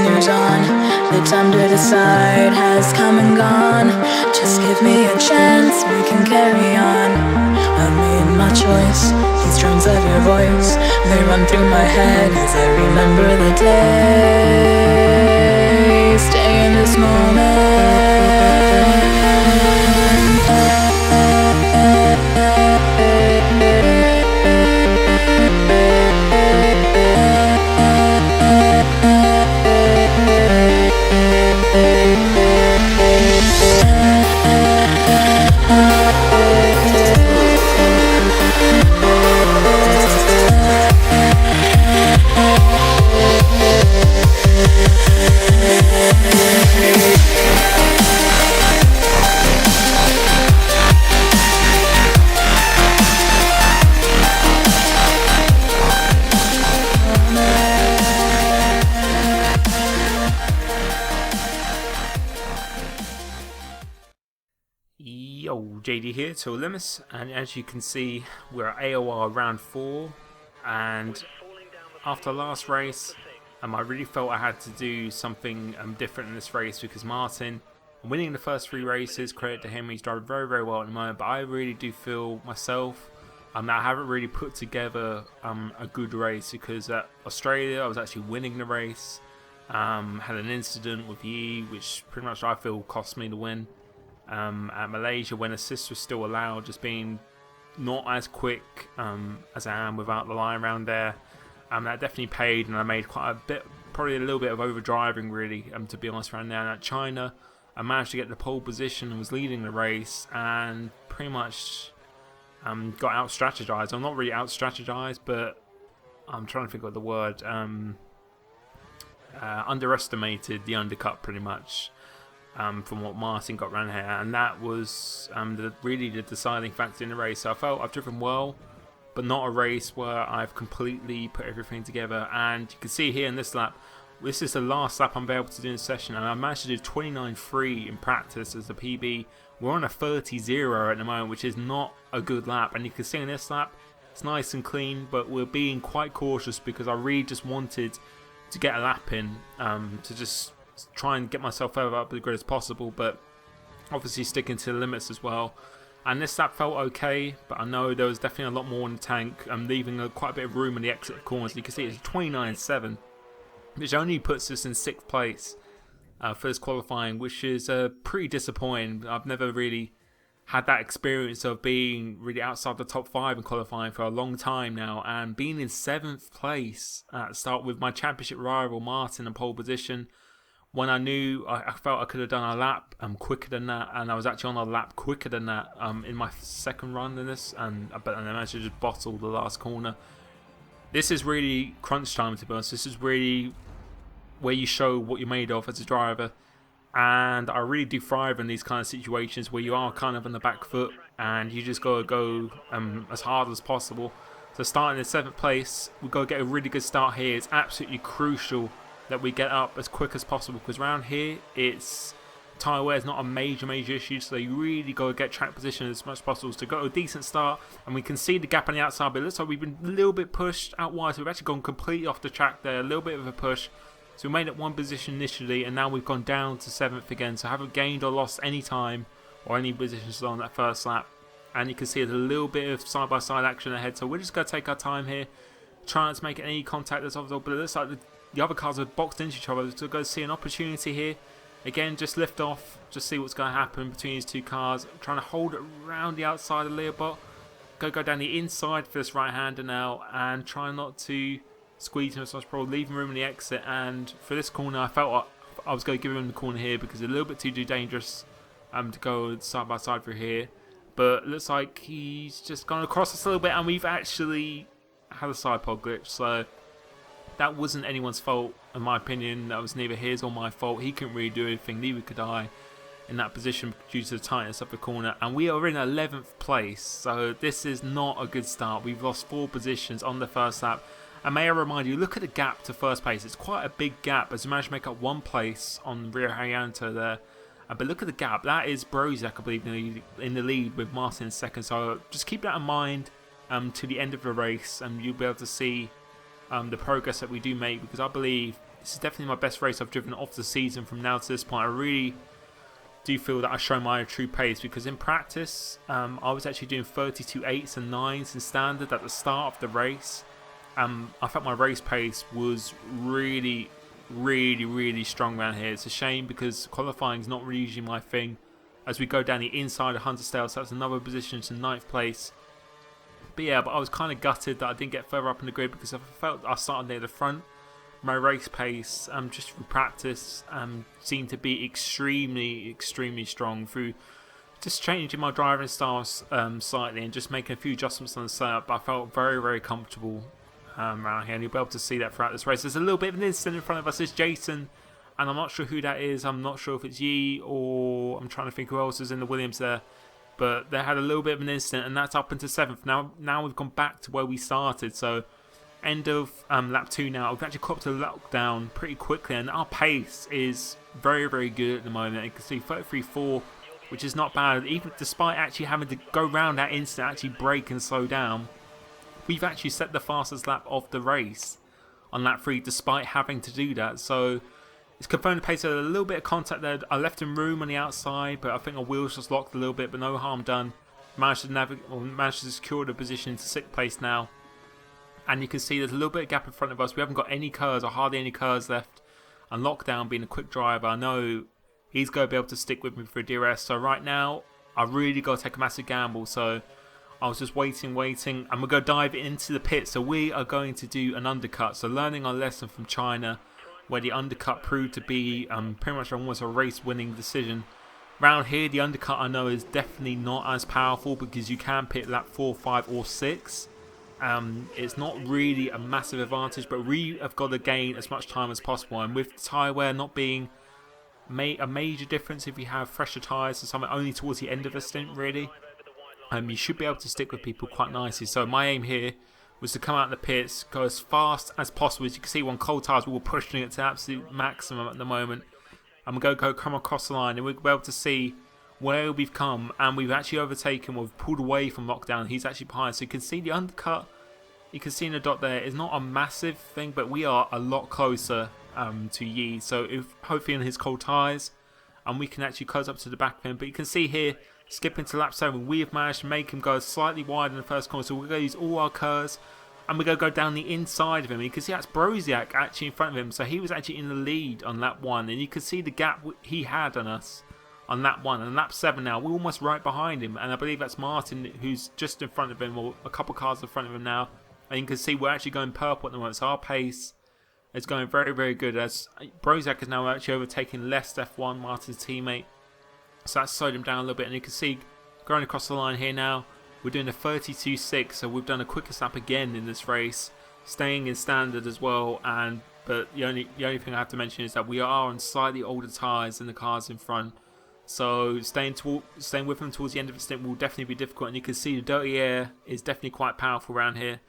years on. The time to decide has come and gone. Just give me a chance, we can carry on. I've made my choice, these drums of your voice, they run through my head as I remember the day. Stay in this moment. JD here, to Limus, and as you can see, we're at AOR round 4, and after last race, I really felt I had to do something different in this race because Martin, winning the first 3 races, credit to him, he's driving very, very well at the moment, but I really do feel myself that I haven't really put together a good race because at Australia, I was actually winning the race, had an incident with Yi, which pretty much I feel cost me the win. At Malaysia, when assists were still allowed, just being not as quick as I am without the line around there, that definitely paid, and I made quite a bit, probably a little bit of overdriving really, to be honest, around there. And at China, I managed to get the pole position and was leading the race, and pretty much got out strategized. I'm not really out strategized, but I'm trying to think of the word. Underestimated the undercut pretty much. From what Martin got around here, and that was really the deciding factor in the race. So I felt I've driven well, but not a race where I've completely put everything together. And you can see here in this lap, this is the last lap I'm able to do in this session, and I managed to do 29.3 in practice as a PB. We're on a 30.0 at the moment, which is not a good lap, and you can see in this lap, it's nice and clean, but we're being quite cautious because I really just wanted to get a lap in, to just try and get myself further up the grid as possible, but obviously sticking to the limits as well. And this lap felt okay, but I know there was definitely a lot more in the tank. I'm leaving quite a bit of room in the exit corners. You can see it's 29.7, which only puts us in 6th place for this qualifying, which is pretty disappointing. I've never really had that experience of being really outside the top 5 in qualifying for a long time now, and being in 7th place at the start with my championship rival Martin in pole position. When I knew I felt I could have done a lap quicker than that, and I was actually on a lap quicker than that in my second run in this, but I managed to just bottle the last corner. This is really crunch time, to be honest. This is really where you show what you're made of as a driver, and I really do thrive in these kind of situations where you are kind of on the back foot and you just got to go as hard as possible. So starting in 7th place, we've got to get a really good start here. It's absolutely crucial that we get up as quick as possible, because around here it's tyre wear is not a major issue, so you really got to get track position as much as possible to go to a decent start. And we can see the gap on the outside, but it looks like we've been a little bit pushed out wide, so we've actually gone completely off the track there, a little bit of a push. So we made it 1 position initially, and now we've gone down to 7th again, so I haven't gained or lost any time or any positions on that first lap. And you can see there's a little bit of side-by-side action ahead, so we're just going to take our time here, trying not to make any contact that's obvious, but it looks like the other cars are boxed into each other, so go see an opportunity here. Again, just lift off, just see what's going to happen between these 2 cars. I'm trying to hold it around the outside of Leobot. Go down the inside for this right-hander now, and try not to squeeze him as much as possible, leaving room in the exit. And for this corner, I felt I was going to give him the corner here because it's a little bit too dangerous to go side by side through here. But it looks like he's just gone across us a little bit, and we've actually had a side pod glitch. So that wasn't anyone's fault, in my opinion. That was neither his or my fault. He couldn't really do anything, neither could I in that position due to the tightness of the corner. And we are in 11th place, so this is not a good start. We've lost 4 positions on the first lap. And may I remind you, look at the gap to first place. It's quite a big gap as we managed to make up 1 place on Rio Hayanto there. But look at the gap. That is Brozak, I believe, in the lead with Martin in second. So just keep that in mind to the end of the race, and you'll be able to see the progress that we do make, because I believe this is definitely my best race I've driven off the season from now to this point. I really do feel that I show my true pace, because in practice I was actually doing 32 8s and 9s in standard at the start of the race. I felt my race pace was really strong around here. It's a shame because qualifying is not really usually my thing. As we go down the inside of Huntersdale, so that's another position to 9th place. But yeah, but I was kind of gutted that I didn't get further up in the grid, because I felt I started near the front. My race pace, just through practice, seemed to be extremely strong through just changing my driving style slightly and just making a few adjustments on the setup. I felt very comfortable around here, and you'll be able to see that throughout this race. There's a little bit of an incident in front of us. It's Jason, and I'm not sure who that is. I'm not sure if it's Yi, or I'm trying to think who else is in the Williams there. But they had a little bit of an incident, and that's up into 7th. Now we've gone back to where we started, so end of lap 2 now. We've actually caught up to the lockdown pretty quickly, and our pace is very good at the moment. You can see 33.4, which is not bad. Even despite actually having to go round that instant, actually brake and slow down, we've actually set the fastest lap of the race on lap 3 despite having to do that. So it's confirmed the pace. A little bit of contact there. I left him room on the outside, but I think our wheels just locked a little bit, but no harm done. Managed to secure the position into 6th place now. And you can see there's a little bit of gap in front of us. We haven't got any curves, or hardly any curves left. And Lockdown, being a quick driver, I know he's going to be able to stick with me for DRS. So right now, I really got to take a massive gamble. So I was just waiting, and we're going to dive into the pit. So we are going to do an undercut. So learning our lesson from China, where the undercut proved to be pretty much almost a race-winning decision. Round here, the undercut I know is definitely not as powerful, because you can pit lap 4, 5 or 6. It's not really a massive advantage, but we have got to gain as much time as possible. And with tyre wear not being a major difference if you have fresher tyres or something only towards the end of a stint, really, you should be able to stick with people quite nicely. So my aim here was to come out in the pits, go as fast as possible. As you can see, on cold tyres, we were pushing it to absolute maximum at the moment. And we're going to come across the line, and we'll be able to see where we've come, and we've actually overtaken. We've pulled away from Lockdown. He's actually behind, so you can see the undercut. You can see in the dot there is not a massive thing, but we are a lot closer to Yi. So if hopefully in his cold tyres, and we can actually close up to the back of him. But you can see here, skipping to lap 7, we have managed to make him go slightly wide in the first corner. So we're going to use all our curves, and we're going to go down the inside of him. And you can see that's Broziak actually in front of him. So he was actually in the lead on lap 1, and you can see the gap he had on us on lap 1. And lap 7 now, we're almost right behind him, and I believe that's Martin who's just in front of him, or a couple cars in front of him now. And you can see we're actually going purple at the moment, so our pace is going very good, as Broziak is now actually overtaking Lest F1, Martin's teammate. So that's slowed him down a little bit, and you can see going across the line here now, we're doing a 32.6, so we've done a quicker lap again in this race, staying in standard as well. But the only thing I have to mention is that we are on slightly older tyres than the cars in front. So staying with them towards the end of the stint will definitely be difficult, and you can see the dirty air is definitely quite powerful around here.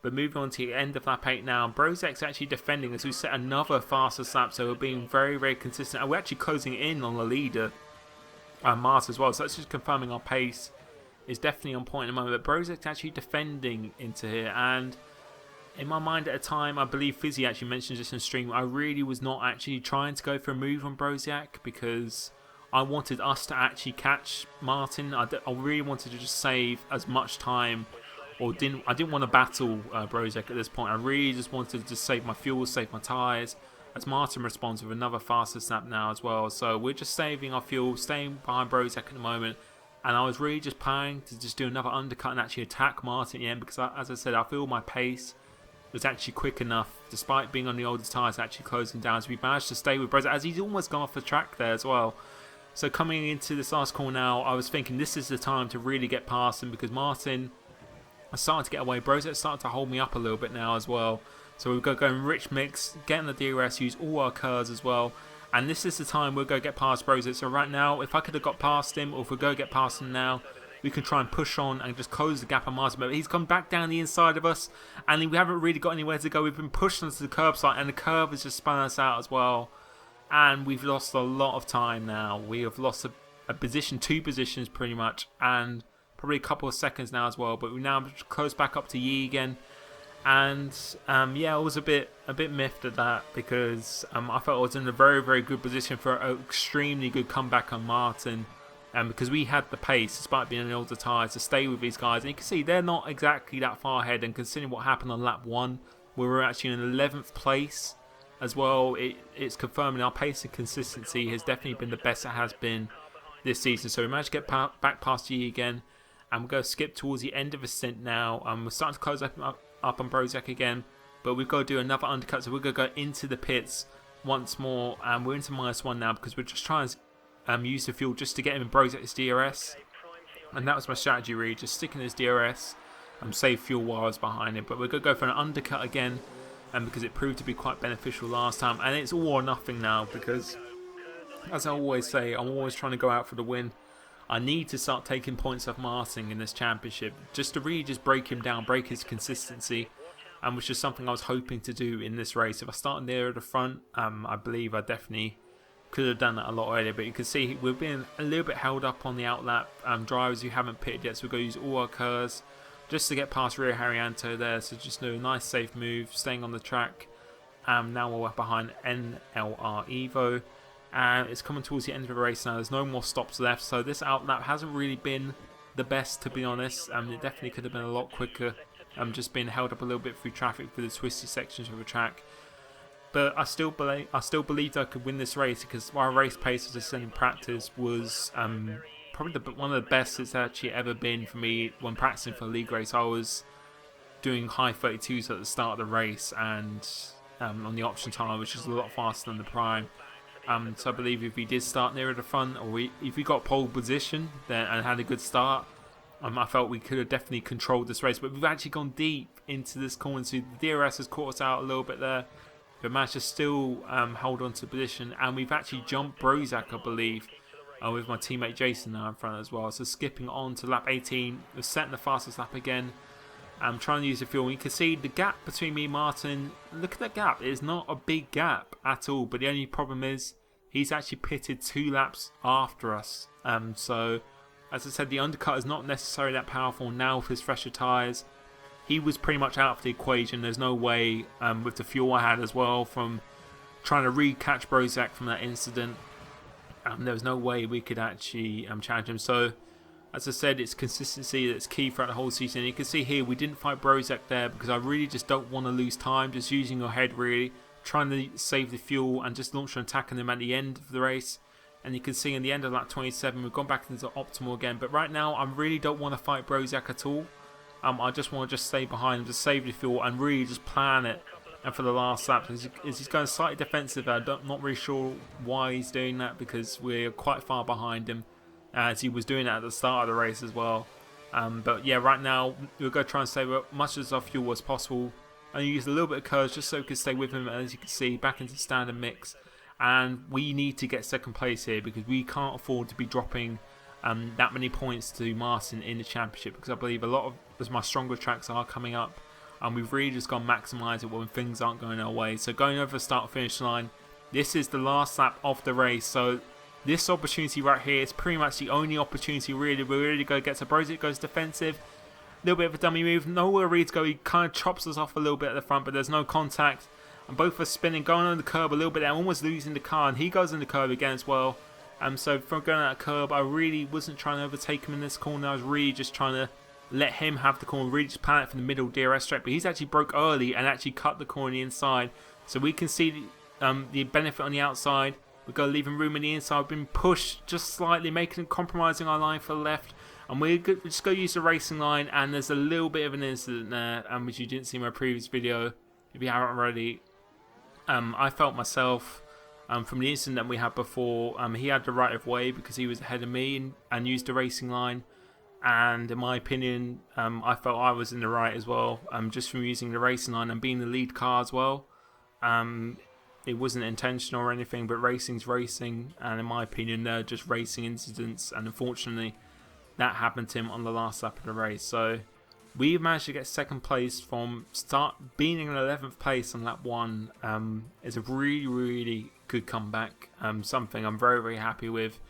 But moving on to the end of lap 8 now, Broziak's actually defending as we set another faster lap, so we're being very consistent, and we're actually closing in on the leader, Mars, as well. So that's just confirming our pace is definitely on point at the moment. But Broziak's actually defending into here, and in my mind at a time, I believe Fizzy actually mentioned this in stream, I really was not actually trying to go for a move on Broziak, because I wanted us to actually catch Martin. I really wanted to just save as much time, or I didn't want to battle Broziak at this point. I really just wanted to save my fuel, save my tyres, as Martin responds with another faster snap now as well. So we're just saving our fuel, staying behind Broziak at the moment, and I was really just planning to just do another undercut and actually attack Martin at the end, because as I said, I feel my pace was actually quick enough, despite being on the older tyres, actually closing down. So we managed to stay with Broziak, as he's almost gone off the track there as well. So coming into this last call now, I was thinking this is the time to really get past him, because Martin is starting to get away. Broziak's starting to hold me up a little bit now as well. So we've got to go in rich mix, get in the DRS, use all our curves as well. And this is the time we're going to get past Broziak. So right now, if I could have got past him, or if we go get past him now, we can try and push on and just close the gap on Martin. But he's come back down the inside of us, and we haven't really got anywhere to go. We've been pushed onto the curb side, and the curve has just spun us out as well. And we've lost a lot of time now. We have lost a position, 2 positions pretty much, and probably a couple of seconds now as well. But we now close back up to Yi again. And yeah, I was a bit miffed at that because I felt I was in a very good position for an extremely good comeback on Martin, because we had the pace despite being an older tyre to stay with these guys, and you can see they're not exactly that far ahead. And considering what happened on lap 1, we were actually in 11th place as well. It's confirming our pace and consistency has definitely been the best it has been this season. So we managed to get back past Yi again, and we're going to skip towards the end of the stint now. We're starting to close up on Brozak again, but we've got to do another undercut, so we're going to go into the pits once more, and we're into -1 now because we're just trying to use the fuel just to get him in Brozak's DRS, and that was my strategy really, just sticking his DRS and save fuel while I was behind him. But we're going to go for an undercut again, because it proved to be quite beneficial last time, and it's all or nothing now because, as I always say, I'm always trying to go out for the win. I need to start taking points off Martin in this championship just to really just break him down, break his consistency, and which is something I was hoping to do in this race. If I started near the front, I believe I definitely could have done that a lot earlier. But you can see we've been a little bit held up on the outlap drivers who haven't pitted yet, so we're going to use all our curves just to get past Rio Haryanto there. So just do a nice safe move, staying on the track. Now we're behind NLR Evo. And it's coming towards the end of the race now. There's no more stops left, so this outlap hasn't really been the best, to be honest. It definitely could have been a lot quicker. Just being held up a little bit through traffic through the twisty sections of the track. But I still believed I could win this race because my race pace, as I said in practice, was probably one of the best it's actually ever been for me when practicing for a league race. I was doing high 32s at the start of the race, and on the option time, which is a lot faster than the prime. So I believe if we did start nearer the front, or if we got pole position then and had a good start, I felt we could have definitely controlled this race. But we've actually gone deep into this corner, so the DRS has caught us out a little bit there. But managed to still hold on to position, and we've actually jumped Brozak, I believe, with my teammate Jason now in front as well. So skipping on to lap 18, we're setting the fastest lap again. I'm trying to use the fuel, and you can see the gap between me and Martin. Look at that gap. It's not a big gap at all, but the only problem is he's actually pitted 2 laps after us. So as I said, the undercut is not necessarily that powerful now with his fresher tyres. He was pretty much out of the equation. There's no way, with the fuel I had as well from trying to re-catch Brozak from that incident, there was no way we could actually challenge him. So as I said, it's consistency that's key throughout the whole season. You can see here we didn't fight Brozak there because I really just don't want to lose time, just using your head really, trying to save the fuel and just launch an attack on them at the end of the race. And you can see in the end of lap 27 we've gone back into optimal again. But right now I really don't want to fight Brozak at all. I just want to just stay behind him, just save the fuel and really just plan it. And for the last lap, he's going slightly defensive there. I'm not really sure why he's doing that because we're quite far behind him, as he was doing that at the start of the race as well. But yeah, right now we're going to try and save as much as our fuel as possible and use a little bit of curves just so we can stay with him, and as you can see, back into standard mix. And we need to get second place here because we can't afford to be dropping that many points to Martin in the championship, because I believe a lot of my stronger tracks are coming up, and we've really just got to maximise it when things aren't going our way. So going over the start finish line, this is the last lap of the race, so this opportunity right here is pretty much the only opportunity really. We're really going to get to Brozak, goes defensive, a little bit of a dummy move, nowhere really to go. He kind of chops us off a little bit at the front, but there's no contact, and both are spinning, going on the curb a little bit there, almost losing the car, and he goes in the curb again as well. So from going at a curb, I really wasn't trying to overtake him in this corner. I was really just trying to let him have the corner, really just plan it from the middle DRS track. But he's actually broke early and actually cut the corner on the inside. So we can see the benefit on the outside. We've got to leave him room on the inside. We've been pushed just slightly, compromising our line for the left. And we're just going to use the racing line. And there's a little bit of an incident there, which you didn't see in my previous video, if you haven't already. I felt myself, from the incident that we had before, he had the right of way because he was ahead of me and used the racing line. And in my opinion, I felt I was in the right as well, just from using the racing line and being the lead car as well. It wasn't intentional or anything, but racing's racing, and in my opinion they're just racing incidents, and unfortunately that happened to him on the last lap of the race. So we managed to get second place from being in 11th place on lap 1. Is a really good comeback, something I'm very happy with.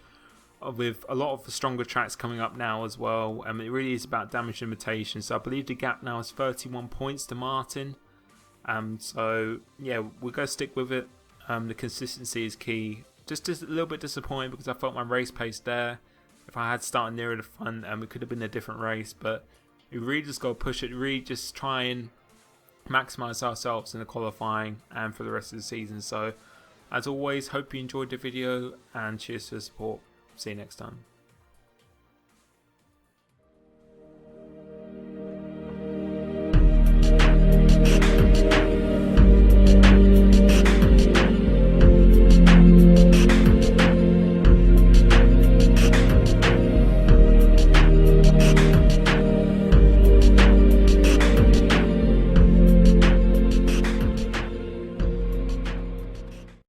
with a lot of the stronger tracks coming up now as well. It really is about damage limitation. So I believe the gap now is 31 points to Martin. So yeah, we're going to stick with it. The consistency is key. Just a little bit disappointed because I felt my race pace there. If I had started nearer the front, it could have been a different race. But we really just got to push it. Really just try and maximise ourselves in the qualifying and for the rest of the season. So as always, hope you enjoyed the video and cheers for the support. See you next time.